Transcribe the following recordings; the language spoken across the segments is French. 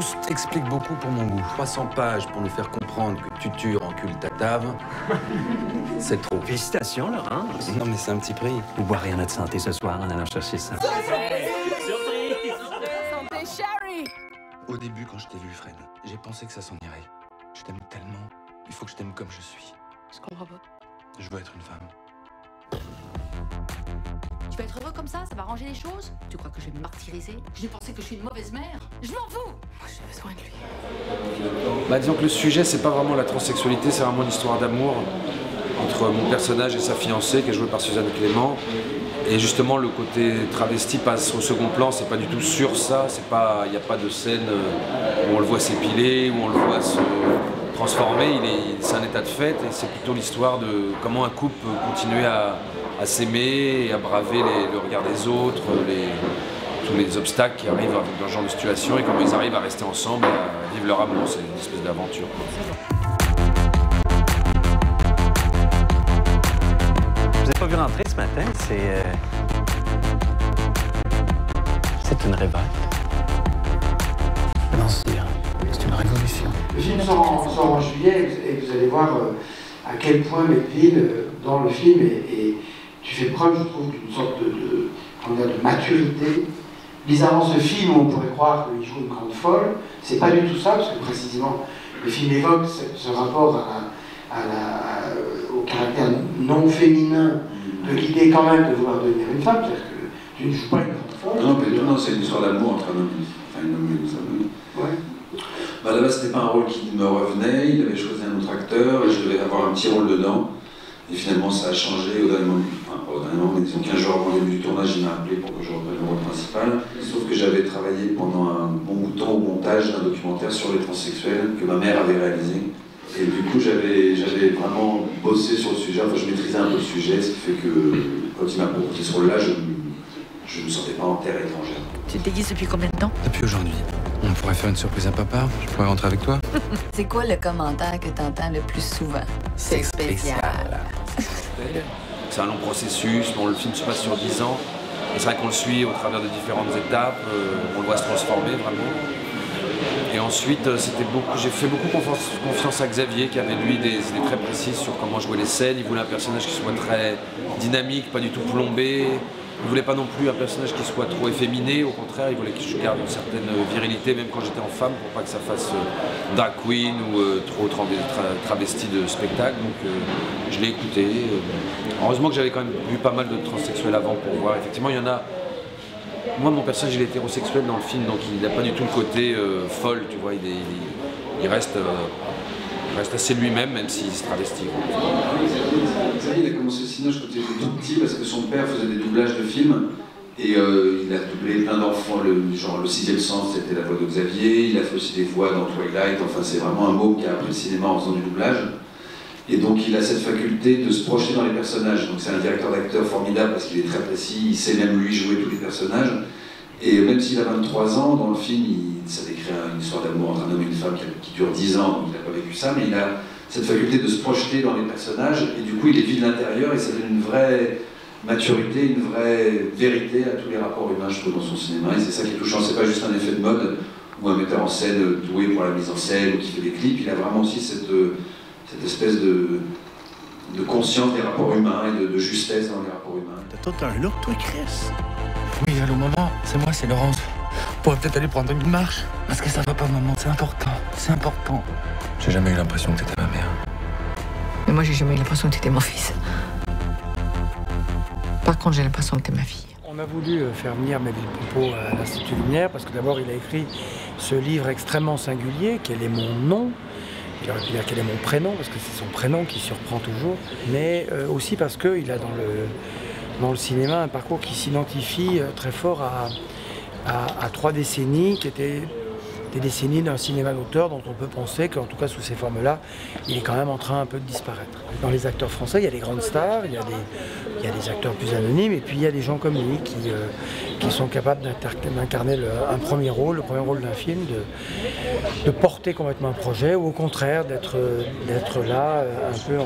Proust explique beaucoup pour mon goût. 300 pages pour nous faire comprendre que Tutu encule Tatave, c'est trop. Félicitations, Laurent. Non, mais c'est un petit prix. Vous boirez un autre santé ce soir en allant chercher ça. Santé, Sherry! Au début, quand je t'ai vu, Fred, j'ai pensé que ça s'en irait. Je t'aime tellement. Il faut que je t'aime comme je suis. Je comprends pas. Je veux être une femme. Tu vas être heureux comme ça va arranger les choses? Tu crois que je vais me martyriser? Je vais penser que je suis une mauvaise mère? Je m'en fous! Moi, j'ai besoin de lui. Bah, disons que le sujet, c'est pas vraiment la transsexualité, c'est vraiment une histoire d'amour entre mon personnage et sa fiancée, qui est jouée par Suzanne Clément. Et justement, le côté travesti passe au second plan, c'est pas du tout sur ça, il n'y a pas de scène où on le voit s'épiler, où on le voit se transformer, c'est un état de fait, et c'est plutôt l'histoire de comment un couple peut continuer à s'aimer et à braver le regard des autres, tous les obstacles qui arrivent dans ce genre de situation, et comment ils arrivent à rester ensemble et à vivre leur amour. C'est une espèce d'aventure. Je vous ai pas vu rentrer ce matin, c'est une révolte. Non, c'est une révolution. Le film sort en juillet et vous allez voir à quel point Melville, dans le film, et tu fais preuve, je trouve, d'une sorte de maturité. Bizarrement, ce film, on pourrait croire qu'il joue une grande folle. C'est pas du tout ça, parce que précisément, le film évoque ce rapport au caractère non féminin de l'idée quand même de vouloir devenir une femme. C'est-à-dire que tu ne joues pas une grande folle. Non, mais non, c'est une histoire d'amour entre un homme et une femme. Ouais. Bah, là-bas, c'était pas un rôle qui me revenait, il avait choisi un autre acteur et je devais avoir un petit rôle dedans. Et finalement, ça a changé au dernier moment. Enfin, pas au dernier moment, mais disons 15 jours avant le début du tournage, il m'a appelé pour que je reprenne le rôle principal. Sauf que j'avais travaillé pendant un bon bout de temps au montage d'un documentaire sur les transsexuels que ma mère avait réalisé. Et du coup, j'avais vraiment bossé sur le sujet, enfin je maîtrisais un peu le sujet, ce qui fait que quand il m'a proposé ce rôle-là, je ne me sentais pas en terre étrangère. Tu te déguises depuis combien de temps? Depuis aujourd'hui. On pourrait faire une surprise à papa. Je pourrais rentrer avec toi. C'est quoi le commentaire que t'entends le plus souvent? C'est spécial. C'est un long processus, bon, le film se passe sur 10 ans. Et c'est vrai qu'on le suit au travers de différentes étapes, on le voit se transformer vraiment. Et ensuite, j'ai fait beaucoup confiance à Xavier, qui avait lui des idées très précises sur comment jouer les scènes. Il voulait un personnage qui soit très dynamique, pas du tout plombé. Il voulait pas non plus un personnage qui soit trop efféminé, au contraire, il voulait que je garde une certaine virilité, même quand j'étais en femme, pour pas que ça fasse drag queen ou trop travesti de spectacle. Donc je l'ai écouté. Heureusement que j'avais quand même vu pas mal de transsexuels avant pour voir. Effectivement, il y en a. Moi, mon personnage, il est hétérosexuel dans le film, donc il n'a pas du tout le côté folle, tu vois. Il reste assez lui-même, même s'il se travestit. Xavier, il a commencé le cinéma quand il était tout petit parce que son père faisait des doublages de films et il a doublé plein d'enfants, genre le sixième sens, c'était la voix de Xavier, il a fait aussi des voix dans Twilight, enfin c'est vraiment un mot qui a appris le cinéma en faisant du doublage. Et donc il a cette faculté de se projeter dans les personnages, donc c'est un directeur d'acteur formidable parce qu'il est très précis, il sait même lui jouer tous les personnages. Et même s'il a 23 ans, dans le film, ça décrit une histoire d'amour entre un homme et une femme qui dure 10 ans, donc il n'a pas vécu ça, mais il a cette faculté de se projeter dans les personnages, et du coup il les vit de l'intérieur, et ça donne une vraie maturité, une vraie vérité à tous les rapports humains, je trouve, dans son cinéma, et c'est ça qui est touchant, c'est pas juste un effet de mode, ou un metteur en scène doué pour la mise en scène, ou qui fait des clips, il a vraiment aussi cette espèce de conscience des rapports humains, et de justesse dans les rapports humains. T'as tout un look, toi, Chris. Oui, allô, maman. C'est moi, c'est Laurence. On pourrait peut-être aller prendre une marche. Parce que ça va pas, maman. C'est important. C'est important. J'ai jamais eu l'impression que t'étais ma mère. Mais moi, j'ai jamais eu l'impression que t'étais mon fils. Par contre, j'ai l'impression que t'es ma fille. On a voulu faire venir Melville Poupeau à l'Institut Lumière parce que d'abord il a écrit ce livre extrêmement singulier, Quel est mon nom? Il aurait pu dire quel est mon prénom, parce que c'est son prénom qui surprend toujours, mais aussi parce qu'il a dans le cinéma un parcours qui s'identifie très fort à 3 décennies qui étaient des décennies d'un cinéma d'auteur dont on peut penser qu'en tout cas sous ces formes-là, il est quand même en train un peu de disparaître. Dans les acteurs français, il y a des grandes stars, il y a des acteurs plus anonymes, et puis il y a des gens comme lui qui sont capables d'incarner un premier rôle, le premier rôle d'un film, de porter complètement un projet, ou au contraire d'être là un peu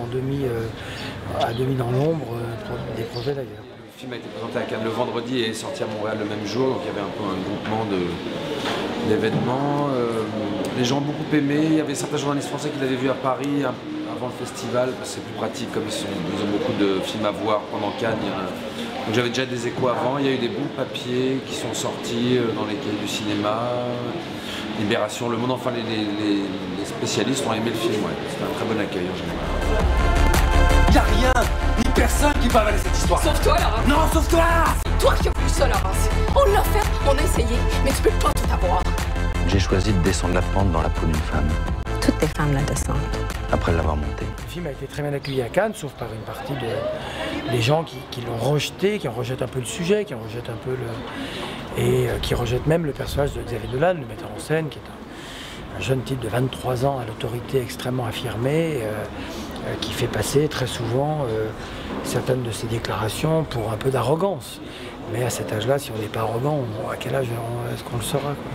à demi dans l'ombre pour des projets d'ailleurs. Le film a été présenté à Cannes le vendredi et est sorti à Montréal le même jour, donc il y avait un peu un groupement d'événements. Les gens ont beaucoup aimé, il y avait certains journalistes français qui l'avaient vu à Paris avant le festival, parce que c'est plus pratique comme ils ont beaucoup de films à voir pendant Cannes. Donc j'avais déjà des échos avant, il y a eu des bouts de papier qui sont sortis dans les cahiers du cinéma, Libération, Le Monde, enfin les spécialistes ont aimé le film, ouais. C'était un très bon accueil en général. Y'a rien, ni personne qui peut avaler cette histoire. Sauf toi, Laurence. Non, sauf toi. C'est toi qui as voulu ça, Laurence. On l'a fait, on a essayé, mais tu peux pas tout avoir. J'ai choisi de descendre la pente dans la peau d'une femme, Toutes les femmes la descendent. après l'avoir montée. Le film a été très bien accueilli à Cannes, sauf par une partie des gens qui l'ont rejeté, qui en rejettent un peu le sujet, qui en rejettent un peu qui rejettent même le personnage de Xavier Dolan, le metteur en scène, qui est un jeune type de 23 ans à l'autorité extrêmement affirmée, qui fait passer très souvent certaines de ses déclarations pour un peu d'arrogance. Mais à cet âge-là, si on n'est pas arrogant, à quel âge est-ce qu'on le sera, quoi.